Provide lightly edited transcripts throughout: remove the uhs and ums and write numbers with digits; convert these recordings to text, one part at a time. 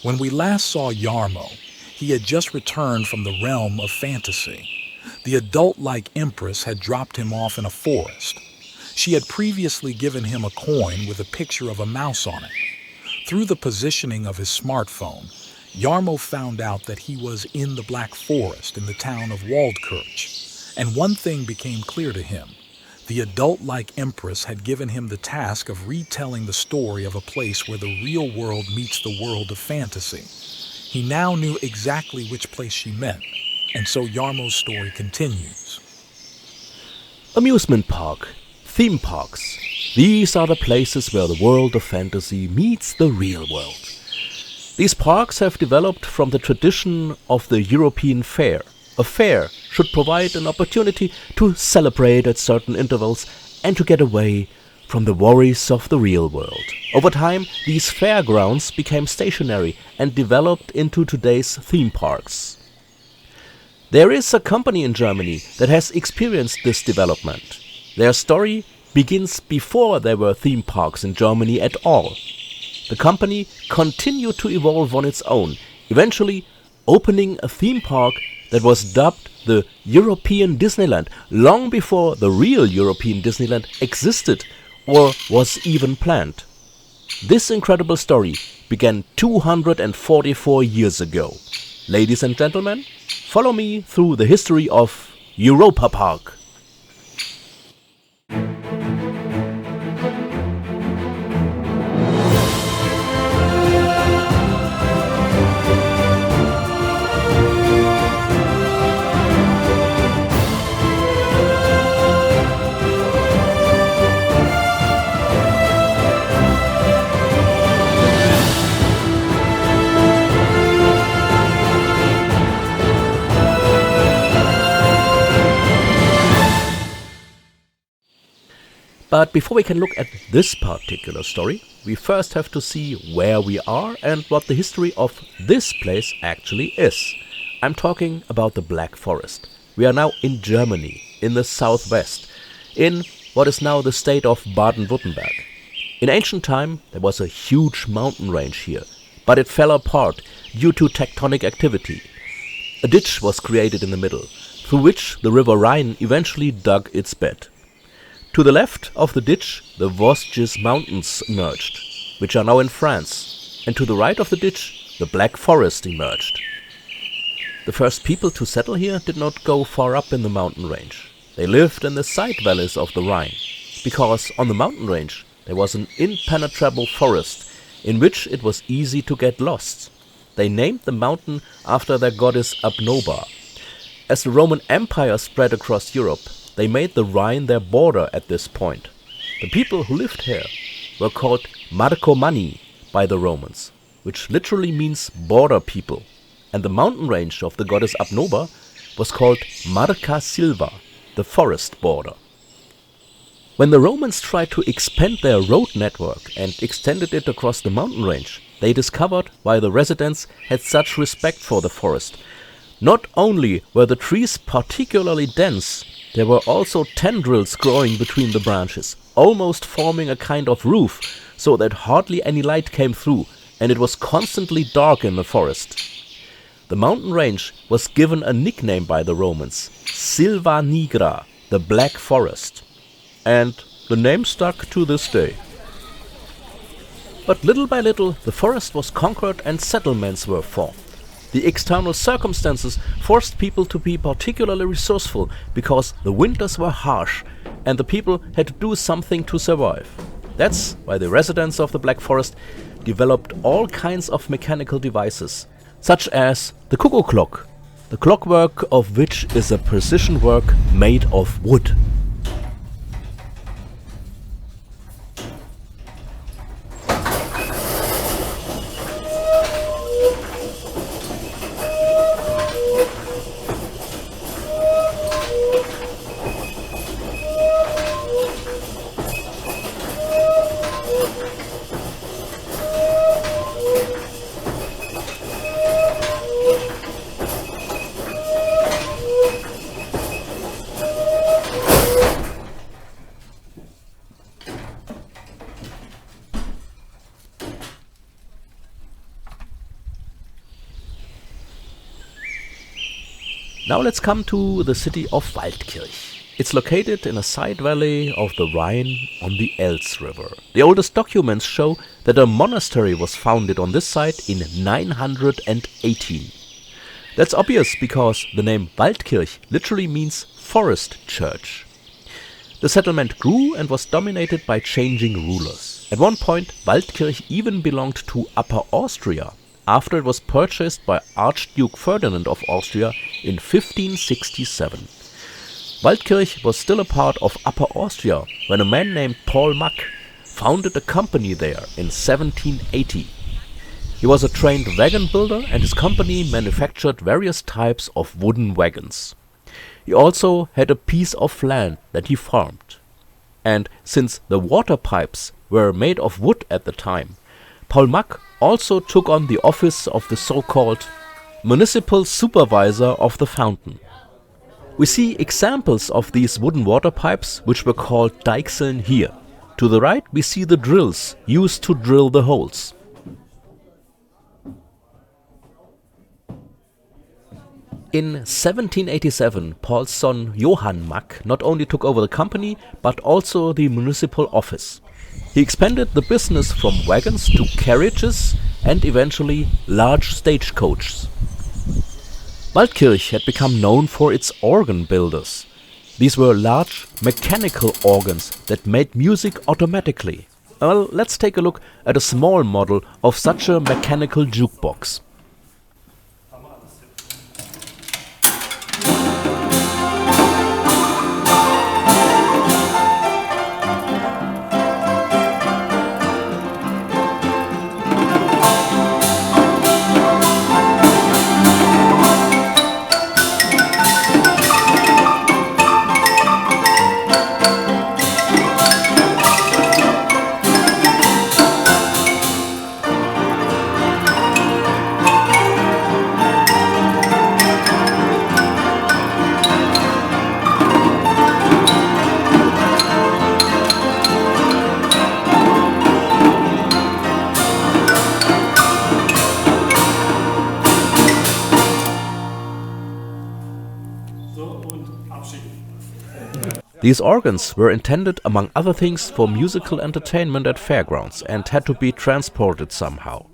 When we last saw Jarmo, he had just returned from the realm of fantasy. The adult-like empress had dropped him off in a forest. She had previously given him a coin with a picture of a mouse on it. Through the positioning of his smartphone, Jarmo found out that he was in the Black Forest in the town of Waldkirch. And one thing became clear to him. The adult-like empress had given him the task of retelling the story of a place where the real world meets the world of fantasy. He now knew exactly which place she meant, and so Jarmo's story continues. Amusement park, theme parks. These are the places where the world of fantasy meets the real world. These parks have developed from the tradition of the European fair. A fair should provide an opportunity to celebrate at certain intervals and to get away from the worries of the real world. Over time, these fairgrounds became stationary and developed into today's theme parks. There is a company in Germany that has experienced this development. Their story begins before there were theme parks in Germany at all. The company continued to evolve on its own, eventually opening a theme park that was dubbed the European Disneyland long before the real European Disneyland existed or was even planned. This incredible story began 244 years ago. Ladies and gentlemen, follow me through the history of EUROPA-PARK. But before we can look at this particular story, we first have to see where we are and what the history of this place actually is. I'm talking about the Black Forest. We are now in Germany, in the southwest, in what is now the state of Baden-Württemberg. In ancient time, there was a huge mountain range here, but it fell apart due to tectonic activity. A ditch was created in the middle, through which the river Rhine eventually dug its bed. To the left of the ditch, the Vosges Mountains emerged, which are now in France, and to the right of the ditch, the Black Forest emerged. The first people to settle here did not go far up in the mountain range. They lived in the side valleys of the Rhine, because on the mountain range there was an impenetrable forest in which it was easy to get lost. They named the mountain after their goddess Abnoba. As the Roman Empire spread across Europe, they made the Rhine their border at this point. The people who lived here were called Marcomanni by the Romans, which literally means border people, and the mountain range of the goddess Abnoba was called Marca Silva, the forest border. When the Romans tried to expand their road network and extended it across the mountain range, they discovered why the residents had such respect for the forest. Not only were the trees particularly dense, there were also tendrils growing between the branches, almost forming a kind of roof, so that hardly any light came through, and it was constantly dark in the forest. The mountain range was given a nickname by the Romans, Silva Nigra, the Black Forest, and the name stuck to this day. But little by little, the forest was conquered and settlements were formed. The external circumstances forced people to be particularly resourceful because the winters were harsh and the people had to do something to survive. That's why the residents of the Black Forest developed all kinds of mechanical devices, such as the cuckoo clock, the clockwork of which is a precision work made of wood. Now let's come to the city of Waldkirch. It's located in a side valley of the Rhine on the Elz River. The oldest documents show that a monastery was founded on this site in 918. That's obvious because the name Waldkirch literally means forest church. The settlement grew and was dominated by changing rulers. At one point, Waldkirch even belonged to Upper Austria, after it was purchased by Archduke Ferdinand of Austria in 1567. Waldkirch was still a part of Upper Austria when a man named Paul Mack founded a company there in 1780. He was a trained wagon builder and his company manufactured various types of wooden wagons. He also had a piece of land that he farmed. And since the water pipes were made of wood at the time, Paul Mack also took on the office of the so-called municipal supervisor of the fountain. We see examples of these wooden water pipes, which were called Deichseln, here. To the right we see the drills used to drill the holes. In 1787, Paul's son Johann Mack not only took over the company, but also the municipal office. He expanded the business from wagons to carriages and eventually large stagecoaches. Waldkirch had become known for its organ builders. These were large mechanical organs that made music automatically. Well, let's take a look at a small model of such a mechanical jukebox. These organs were intended, among other things, for musical entertainment at fairgrounds and had to be transported somehow.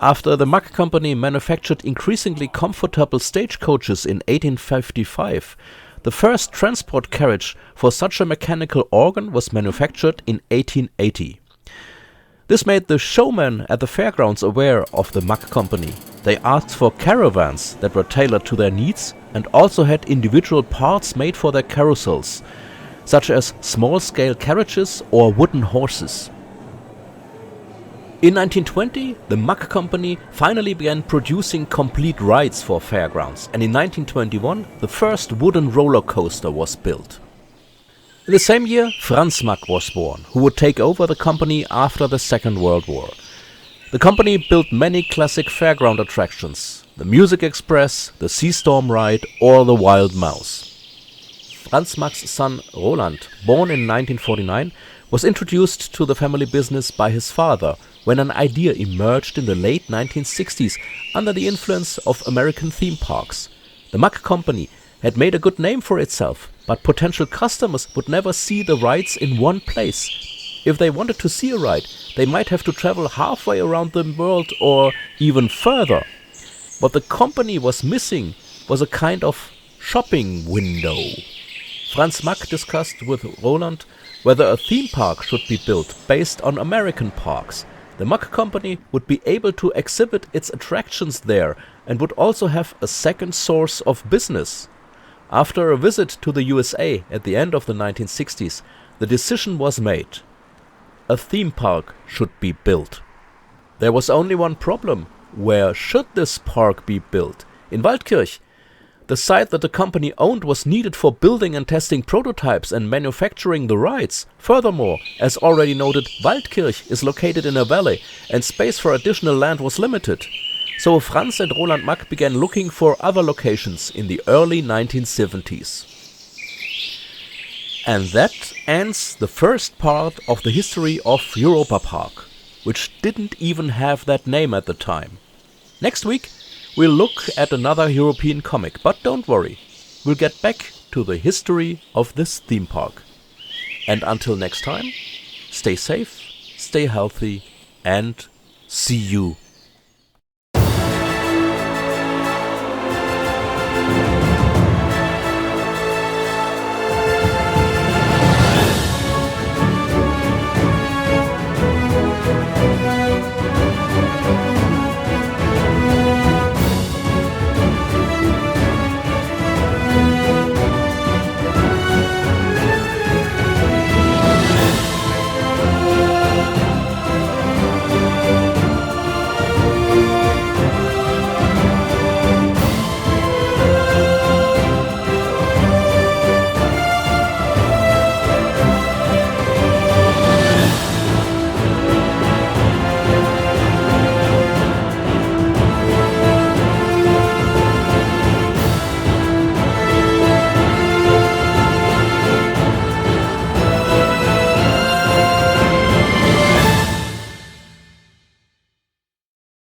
After the Mack company manufactured increasingly comfortable stagecoaches in 1855, the first transport carriage for such a mechanical organ was manufactured in 1880. This made the showmen at the fairgrounds aware of the Mack company. They asked for caravans that were tailored to their needs and also had individual parts made for their carousels, such as small-scale carriages or wooden horses. In 1920, the Mack company finally began producing complete rides for fairgrounds, and in 1921 the first wooden roller coaster was built. In the same year, Franz Mack was born, who would take over the company after the Second World War. The company built many classic fairground attractions: the Music Express, the Sea Storm Ride or the Wild Mouse. Franz Mack's son Roland, born in 1949, was introduced to the family business by his father when an idea emerged in the late 1960s under the influence of American theme parks. The Mack company had made a good name for itself, but potential customers would never see the rides in one place. If they wanted to see a ride, they might have to travel halfway around the world or even further. What the company was missing was a kind of shopping window. Franz Mack discussed with Roland whether a theme park should be built based on American parks. The Mack company would be able to exhibit its attractions there and would also have a second source of business. After a visit to the USA at the end of the 1960s, the decision was made. A theme park should be built. There was only one problem. Where should this park be built? In Waldkirch. The site that the company owned was needed for building and testing prototypes and manufacturing the rides. Furthermore, as already noted, Waldkirch is located in a valley and space for additional land was limited. So Franz and Roland Mack began looking for other locations in the early 1970s. And that ends the first part of the history of EUROPA-PARK, which didn't even have that name at the time. Next week, we'll look at another European comic, but don't worry, we'll get back to the history of this theme park. And until next time, stay safe, stay healthy, and see you